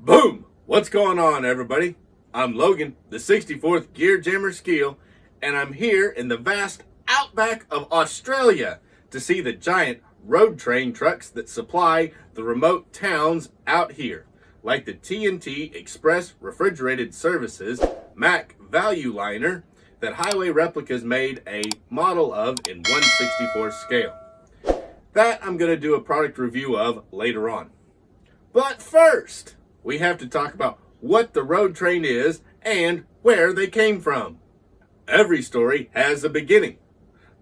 Boom! What's going on, everybody? I'm Logan, the 64th Gear Jammer Skeele, and I'm here in the vast outback of Australia to see the giant road train trucks that supply the remote towns out here, like the TNT Express Refrigerated Services Mack Value-Liner that Highway Replicas made a model of in 1/64 scale. That I'm going to do a product review of later on. But first, we have to talk about what the road train is and where they came from. Every story has a beginning.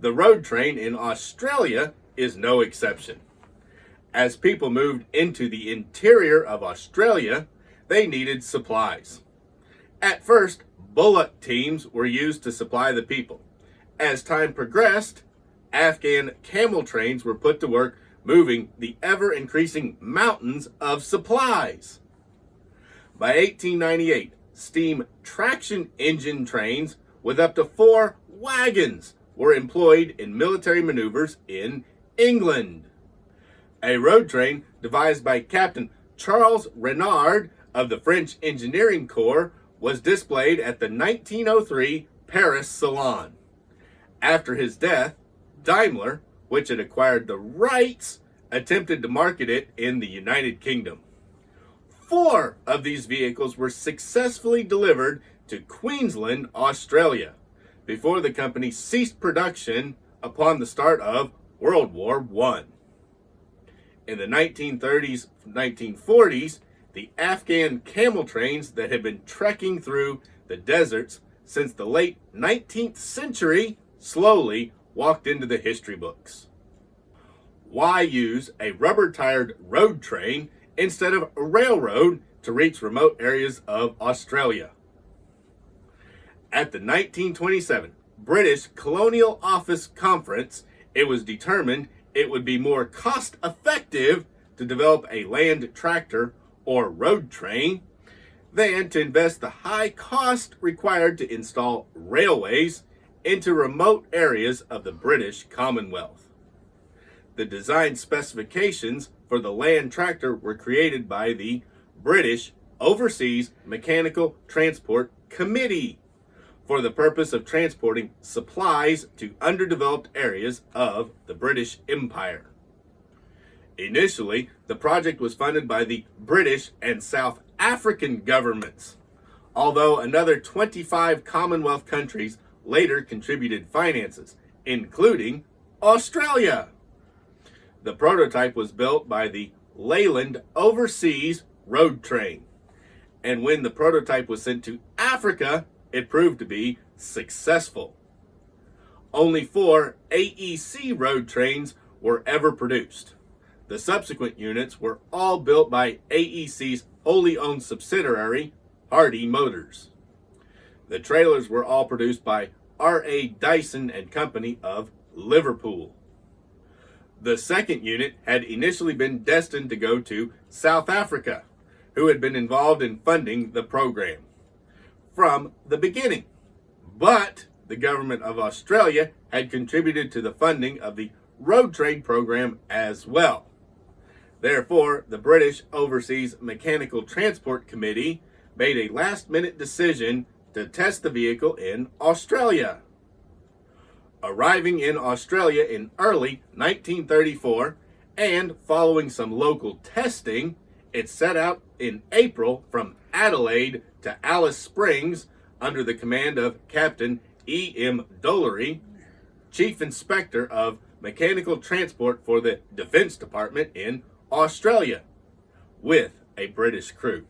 The road train in Australia is no exception. As people moved into the interior of Australia, they needed supplies. At first, bullock teams were used to supply the people. As time progressed, Afghan camel trains were put to work moving the ever-increasing mountains of supplies. By 1898, steam traction engine trains with up to 4 wagons were employed in military maneuvers in England. A road train devised by Captain Charles Renard of the French Engineering Corps was displayed at the 1903 Paris Salon. After his death, Daimler, which had acquired the rights, attempted to market it in the United Kingdom. 4 of these vehicles were successfully delivered to Queensland, Australia, before the company ceased production upon the start of World War I. In the 1930s, 1940s, the Afghan camel trains that had been trekking through the deserts since the late 19th century slowly walked into the history books. Why use a rubber-tired road train instead of a railroad to reach remote areas of Australia? At the 1927 British Colonial Office Conference, it was determined it would be more cost-effective to develop a land tractor or road train than to invest the high cost required to install railways into remote areas of the British Commonwealth. The design specifications for the land tractor were created by the British Overseas Mechanical Transport Committee for the purpose of transporting supplies to underdeveloped areas of the British Empire. Initially, the project was funded by the British and South African governments, although another 25 Commonwealth countries later contributed finances, including Australia. The prototype was built by the Leyland Overseas Road Train, and when the prototype was sent to Africa, it proved to be successful. Only 4 AEC road trains were ever produced. The subsequent units were all built by AEC's wholly owned subsidiary, Hardy Motors. The trailers were all produced by R.A. Dyson and Company of Liverpool. The second unit had initially been destined to go to South Africa, who had been involved in funding the program from the beginning. But the government of Australia had contributed to the funding of the road train program as well. Therefore, the British Overseas Mechanical Transport Committee made a last-minute decision to test the vehicle in Australia. Arriving in Australia in early 1934 and following some local testing, it set out in April from Adelaide to Alice Springs under the command of Captain E.M. Dolly, Chief Inspector of Mechanical Transport for the Defence Department in Australia, with a British crew.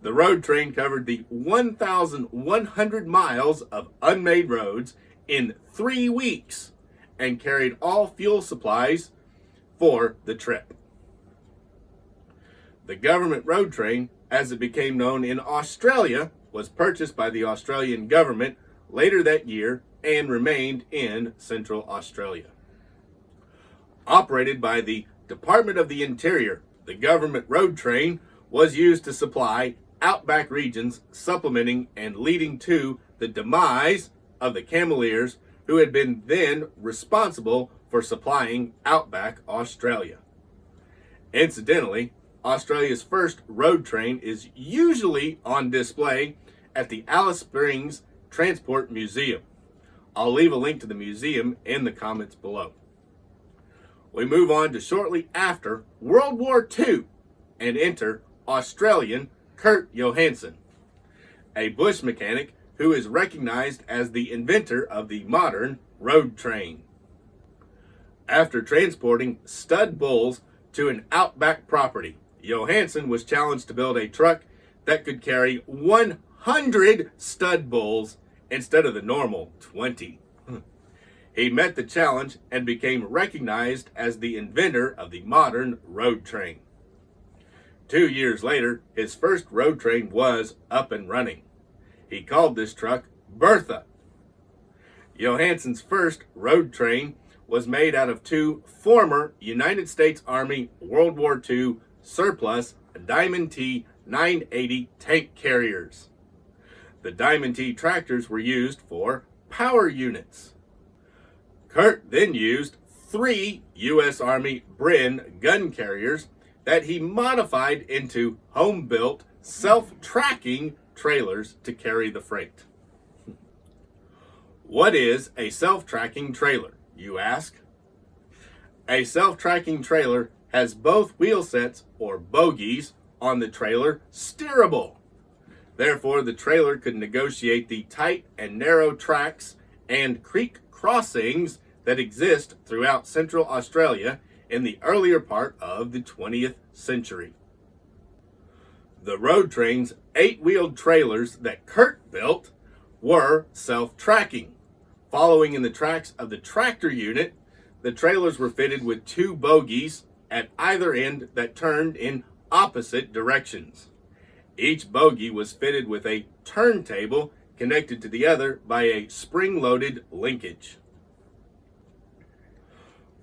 The road train covered the 1,100 miles of unmade roads in 3 weeks and carried all fuel supplies for the trip. The government road train, as it became known in Australia, was purchased by the Australian government later that year and remained in Central Australia. Operated by the Department of the Interior, the government road train was used to supply outback regions, supplementing and leading to the demise of the cameleers who had been then responsible for supplying outback Australia. Incidentally, Australia's first road train is usually on display at the Alice Springs Transport Museum. I'll leave a link to the museum in the comments below. We move on to shortly after World War II and enter Australian Kurt Johansen, a bush mechanic who is recognized as the inventor of the modern road train. After transporting stud bulls to an outback property, Johansen was challenged to build a truck that could carry 100 stud bulls instead of the normal 20. He met the challenge and became recognized as the inventor of the modern road train. 2 years later, his first road train was up and running. He called this truck Bertha. Johansen's first road train was made out of two former United States Army World War II surplus Diamond T 980 tank carriers. The Diamond T tractors were used for power units. Kurt then used 3 U.S. Army Bren gun carriers that he modified into home-built, self-tracking trailers to carry the freight. What is a self-tracking trailer, you ask? A self-tracking trailer has both wheel sets, or bogies, on the trailer steerable. Therefore, the trailer could negotiate the tight and narrow tracks and creek crossings that exist throughout Central Australia in the earlier part of the 20th century. The road train's 8-wheeled trailers that Kurt built were self-tracking. Following in the tracks of the tractor unit, the trailers were fitted with 2 bogies at either end that turned in opposite directions. Each bogie was fitted with a turntable connected to the other by a spring-loaded linkage.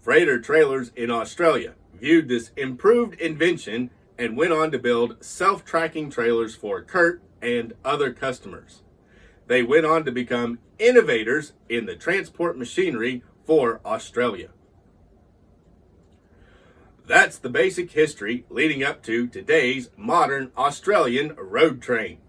Freighter trailers in Australia viewed this improved invention and went on to build self-tracking trailers for Kurt and other customers. They went on to become innovators in the transport machinery for Australia. That's the basic history leading up to today's modern Australian road train.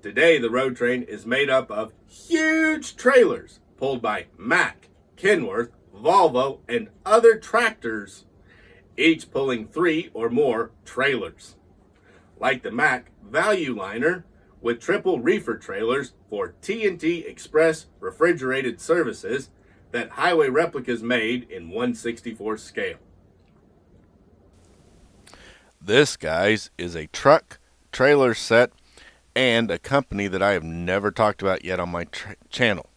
Today, the road train is made up of huge trailers pulled by Mack, Kenworth, Volvo, and other tractors, each pulling 3 or more trailers. Like the Mack Value-Liner, with triple reefer trailers for TNT Express refrigerated services that Highway Replicas made in 1/64 scale. This, guys, is a truck, trailer set, and a company that I have never talked about yet on my channel.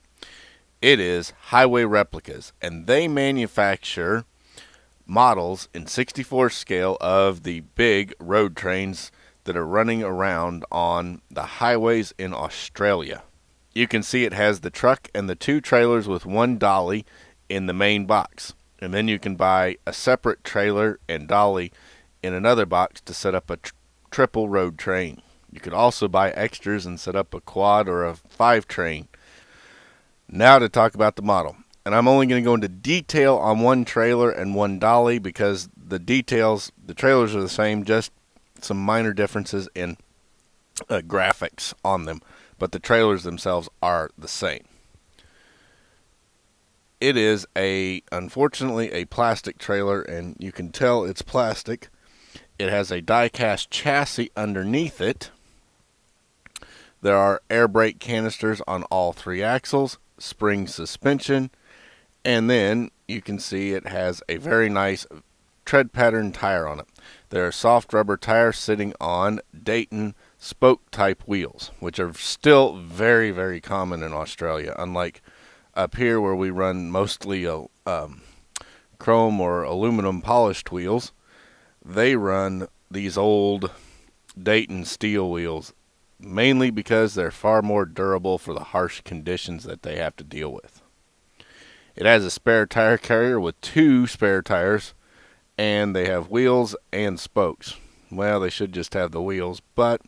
It is Highway Replicas, and they manufacture models in 64 scale of the big road trains that are running around on the highways in Australia. You can see it has the truck and the 2 trailers with 1 dolly in the main box. And then you can buy a separate trailer and dolly in another box to set up a triple road train. You could also buy extras and set up a quad or a 5 train. Now to talk about the model. And I'm only going to go into detail on 1 trailer and 1 dolly because the trailers are the same, just some minor differences in graphics on them. But the trailers themselves are the same. It is unfortunately a plastic trailer, and you can tell it's plastic. It has a die-cast chassis underneath it. There are air brake canisters on all 3 axles, spring suspension, and then you can see it has a very nice tread pattern tire on it. There are soft rubber tires sitting on Dayton spoke type wheels, which are still very, very common in Australia, unlike up here where we run mostly chrome or aluminum polished wheels. They run these old Dayton steel wheels, mainly because they're far more durable for the harsh conditions that they have to deal with. It has a spare tire carrier with 2 spare tires, and they have wheels and spokes. Well, they should just have the wheels, but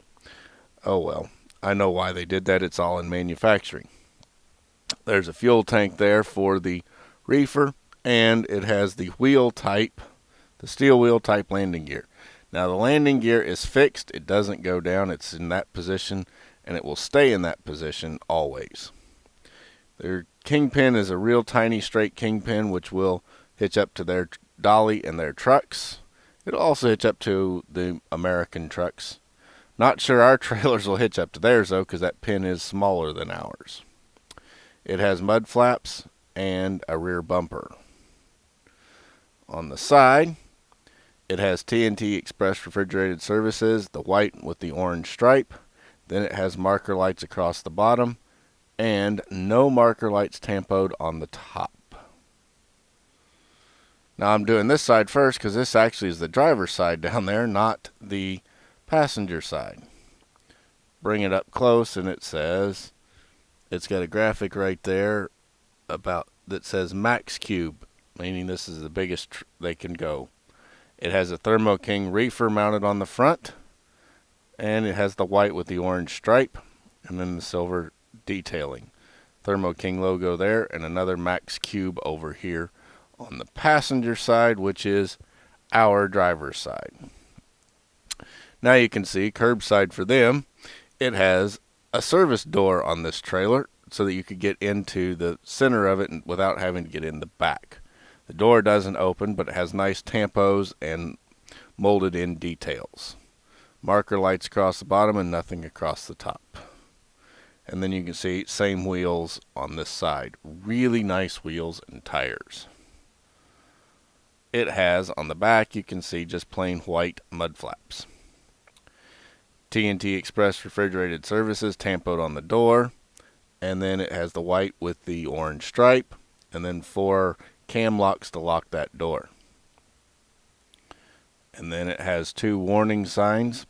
oh well. I know why they did that. It's all in manufacturing. There's a fuel tank there for the reefer, and it has the wheel type, the steel wheel type landing gear. Now the landing gear is fixed. It doesn't go down. It's in that position, and it will stay in that position always. Their kingpin is a real tiny straight kingpin, which will hitch up to their dolly and their trucks. It'll also hitch up to the American trucks. Not sure our trailers will hitch up to theirs, though, because that pin is smaller than ours. It has mud flaps and a rear bumper. On the side, it has TNT Express Refrigerated Services, the white with the orange stripe. Then it has marker lights across the bottom, and no marker lights tampoed on the top. Now I'm doing this side first because this actually is the driver's side down there, not the passenger side. Bring it up close, and it says, it's got a graphic right there about that says Max Cube, meaning this is the biggest they can go. It has a Thermo King reefer mounted on the front, and it has the white with the orange stripe, and then the silver detailing. Thermo King logo there, and another Max Cube over here on the passenger side, which is our driver's side. Now you can see curbside for them. It has a service door on this trailer so that you could get into the center of it without having to get in the back. The door doesn't open, but it has nice tampos and molded in details. Marker lights across the bottom and nothing across the top. And then you can see same wheels on this side. Really nice wheels and tires. It has on the back, you can see just plain white mud flaps. TNT Express Refrigerated Services tampoed on the door, and then it has the white with the orange stripe, and then 4 cam locks to lock that door. And then it has 2 warning signs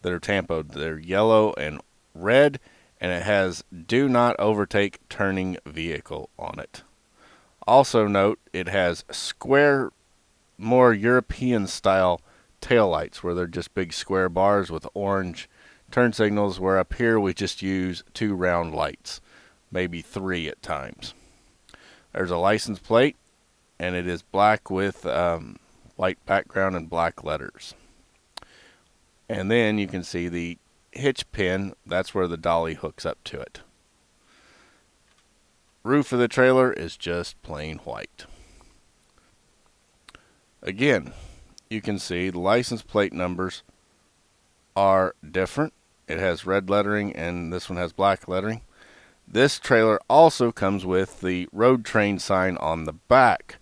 that are tampoed. They're yellow and red, and it has do not overtake turning vehicle on it. Also note, it has square, more European style taillights where they're just big square bars with orange turn signals, where up here we just use 2 round lights, maybe 3 at times. There's a license plate, and it is black with white background and black letters. And then you can see the hitch pin, that's where the dolly hooks up to it. Roof of the trailer is just plain white. Again, you can see the license plate numbers are different. It has red lettering, and this one has black lettering. This trailer also comes with the road train sign on the back.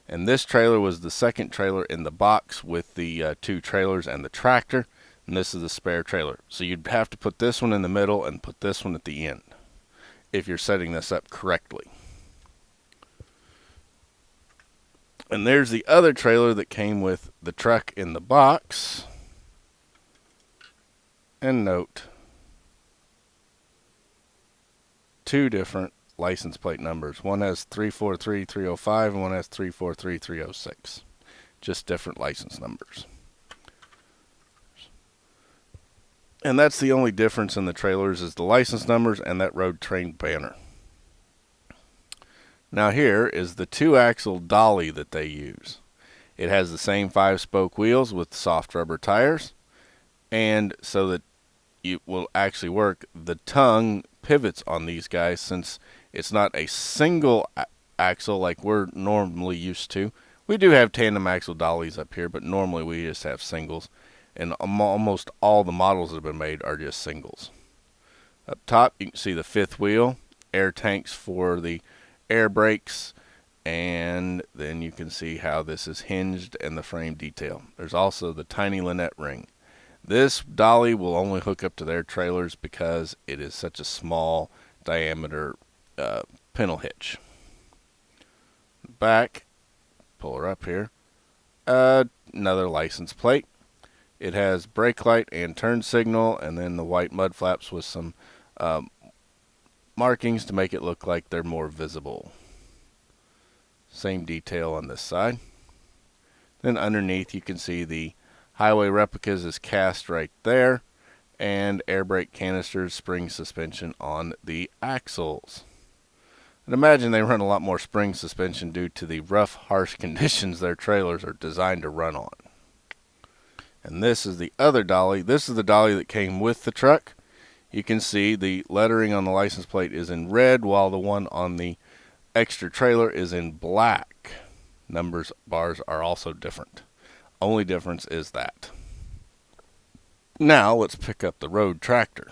And this trailer was the second trailer in the box with the 2 trailers and the tractor. And this is the spare trailer. So you'd have to put this one in the middle and put this one at the end if you're setting this up correctly. And there's the other trailer that came with the truck in the box. And note, 2 different license plate numbers. One has 343305 and one has 343306. Just different license numbers. And that's the only difference in the trailers, is the license numbers and that road train banner. Now here is the 2-axle dolly that they use. It has the same 5-spoke wheels with soft rubber tires, and so that it will actually work, the tongue pivots on these guys, since it's not a single axle like we're normally used to. We do have tandem axle dollies up here, but normally we just have singles, and almost all the models that have been made are just singles. Up top you can see the 5th wheel, air tanks for the air brakes, and then you can see how this is hinged and the frame detail. There's also the tiny Lynette ring. This dolly will only hook up to their trailers because it is such a small diameter pintle hitch. Back, pull her up here, another license plate. It has brake light and turn signal, and then the white mud flaps with some markings to make it look like they're more visible. Same detail on this side. Then underneath you can see the Highway Replicas is cast right there, and air brake canisters, spring suspension on the axles. I'd imagine they run a lot more spring suspension due to the rough, harsh conditions their trailers are designed to run on. And this is the other Dolly. This is the Dolly that came with the truck. You can see the lettering on the license plate is in red, while the one on the extra trailer is in black. Numbers bars are also different. Only difference is that. Now let's pick up the road tractor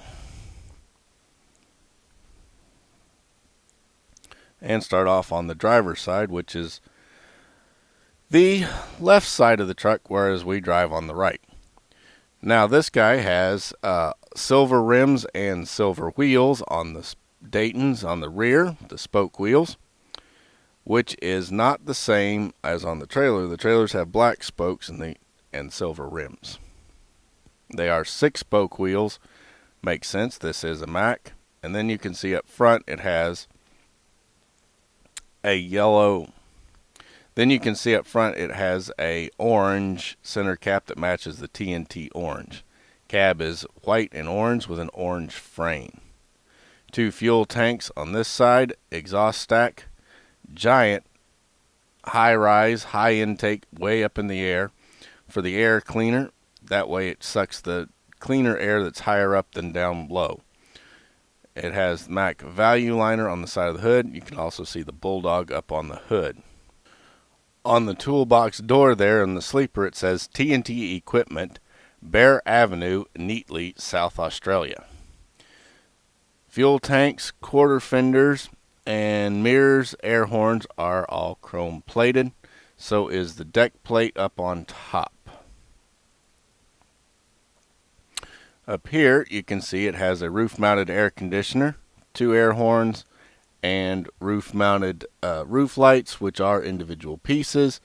and start off on the driver's side, which is the left side of the truck, whereas we drive on the right. Now this guy has silver rims and silver wheels on the Daytons on the rear, the spoke wheels, which is not the same as on the trailer. The trailers have black spokes and silver rims. They are 6-spoke wheels. Makes sense. This is a Mack. And then you can see up front it has a yellow. Then you can see up front it has a orange center cap that matches the TNT orange. Cab is white and orange with an orange frame. 2 fuel tanks on this side. Exhaust stack. Giant high rise, high intake way up in the air for the air cleaner. That way it sucks the cleaner air that's higher up than down below. It has Mack Value-Liner on the side of the hood. You can also see the Bulldog up on the hood. On the toolbox door there in the sleeper it says TNT Equipment, Bear Avenue, Neatley, South Australia. Fuel tanks, quarter fenders, and mirrors, air horns are all chrome plated. So is the deck plate up on top. Up here you can see it has a roof mounted air conditioner, 2 air horns, and roof mounted roof lights, which are individual pieces.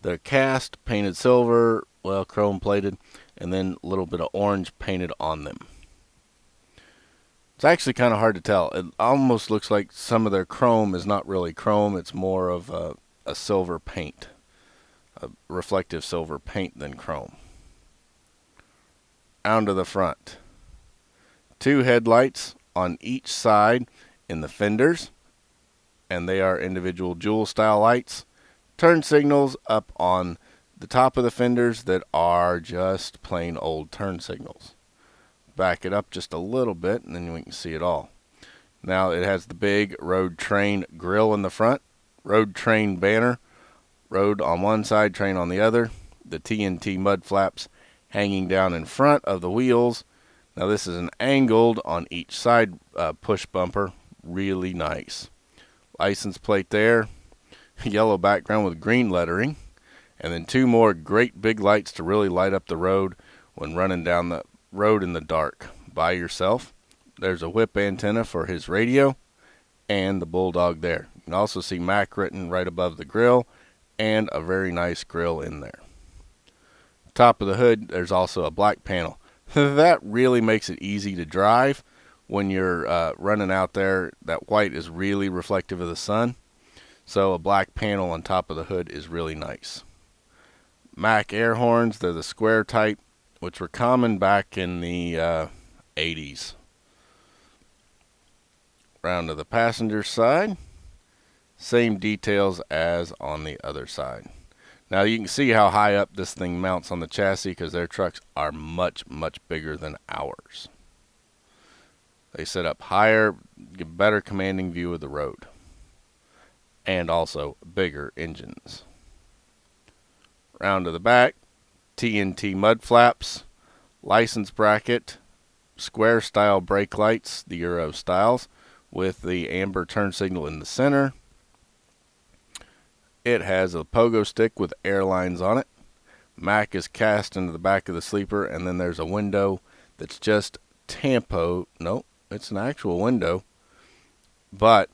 They're cast, painted silver, well, chrome plated, and then a little bit of orange painted on them. It's actually kind of hard to tell. It almost looks like some of their chrome is not really chrome. It's more of a silver paint, a reflective silver paint than chrome. Onto the front. 2 headlights on each side in the fenders, and they are individual jewel style lights. Turn signals up on the top of the fenders that are just plain old turn signals. Back it up just a little bit and then we can see it all. Now it has the big road train grill in the front, road train banner, road on one side, train on the other, the TNT mud flaps hanging down in front of the wheels. Now this is an angled on each side push bumper, really nice. License plate there, yellow background with green lettering, and then 2 more great big lights to really light up the road when running down the road in the dark by yourself. There's a whip antenna for his radio and the Bulldog there. You can also see Mack written right above the grill and a very nice grill in there. Top of the hood there's also a black panel. That really makes it easy to drive when you're running out there. That white is really reflective of the sun, so a black panel on top of the hood is really nice. Mack air horns, they're the square type, which were common back in the 80s. Round to the passenger side, same details as on the other side. Now you can see how high up this thing mounts on the chassis because their trucks are much, much bigger than ours. They set up higher, get better commanding view of the road, and also bigger engines. Round to the back, TNT mud flaps, license bracket, square style brake lights, the Euro styles, with the amber turn signal in the center. It has a pogo stick with airlines on it. Mack is cast into the back of the sleeper, and then there's a window that's just tampo. No, it's an actual window, but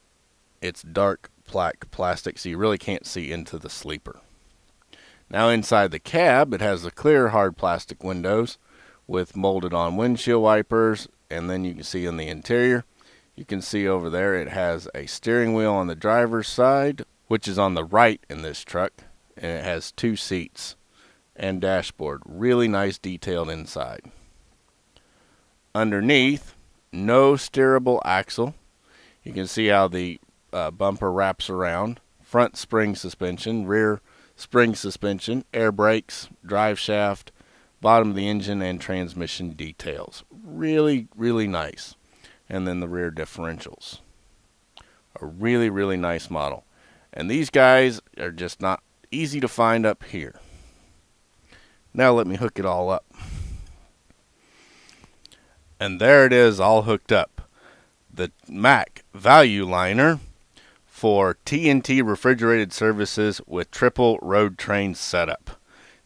it's dark black plastic, so you really can't see into the sleeper. Now inside the cab, it has the clear hard plastic windows with molded on windshield wipers, and then you can see in the interior, you can see over there it has a steering wheel on the driver's side, which is on the right in this truck, and it has 2 seats and dashboard. Really nice detailed inside. Underneath, no steerable axle. You can see how the bumper wraps around. Front spring suspension, rear spring suspension, air brakes, drive shaft, bottom of the engine and transmission details. Really, really nice. And then the rear differentials. A really, really nice model. And these guys are just not easy to find up here. Now let me hook it all up. And there it is, all hooked up. The Mack Value-Liner for TNT Refrigerated services with triple road train setup.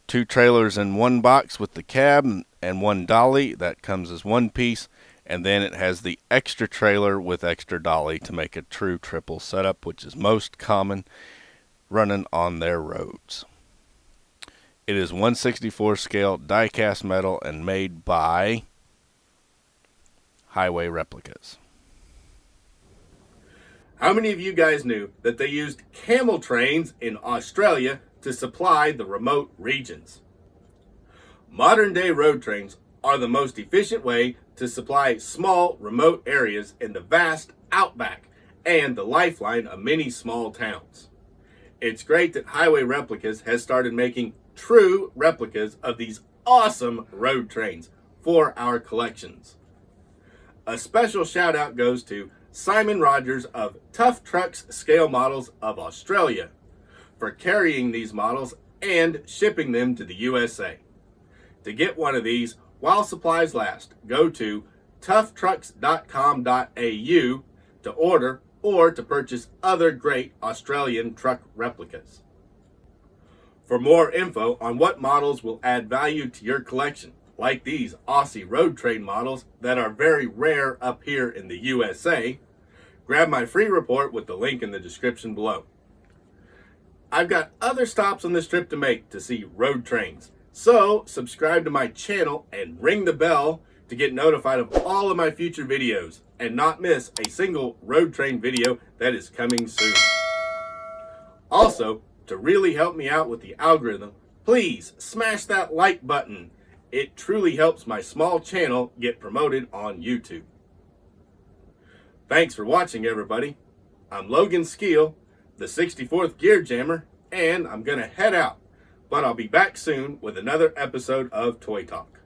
2 trailers in one box with the cab and 1 dolly. That comes as one piece. And then it has the extra trailer with extra dolly to make a true triple setup, which is most common running on their roads. It is 1/64 scale die-cast metal and made by Highway Replicas. How many of you guys knew that they used camel trains in Australia to supply the remote regions? Modern day road trains are the most efficient way to supply small remote areas in the vast outback and the lifeline of many small towns. It's great that Highway Replicas has started making true replicas of these awesome road trains for our collections. A special shout out goes to Simon Rogers of Tough Trucks Scale Models of Australia for carrying these models and shipping them to the USA. To get one of these while supplies last, go to toughtrucks.com.au to order or to purchase other great Australian truck replicas. For more info on what models will add value to your collection, like these Aussie road train models that are very rare up here in the USA, grab my free report with the link in the description below. I've got other stops on this trip to make to see road trains, so subscribe to my channel and ring the bell to get notified of all of my future videos and not miss a single road train video that is coming soon. Also, to really help me out with the algorithm, please smash that like button. It truly helps my small channel get promoted on YouTube. Thanks for watching, everybody. I'm Logan Skeele, the 64th Gear Jammer, and I'm going to head out. But I'll be back soon with another episode of Toy Talk.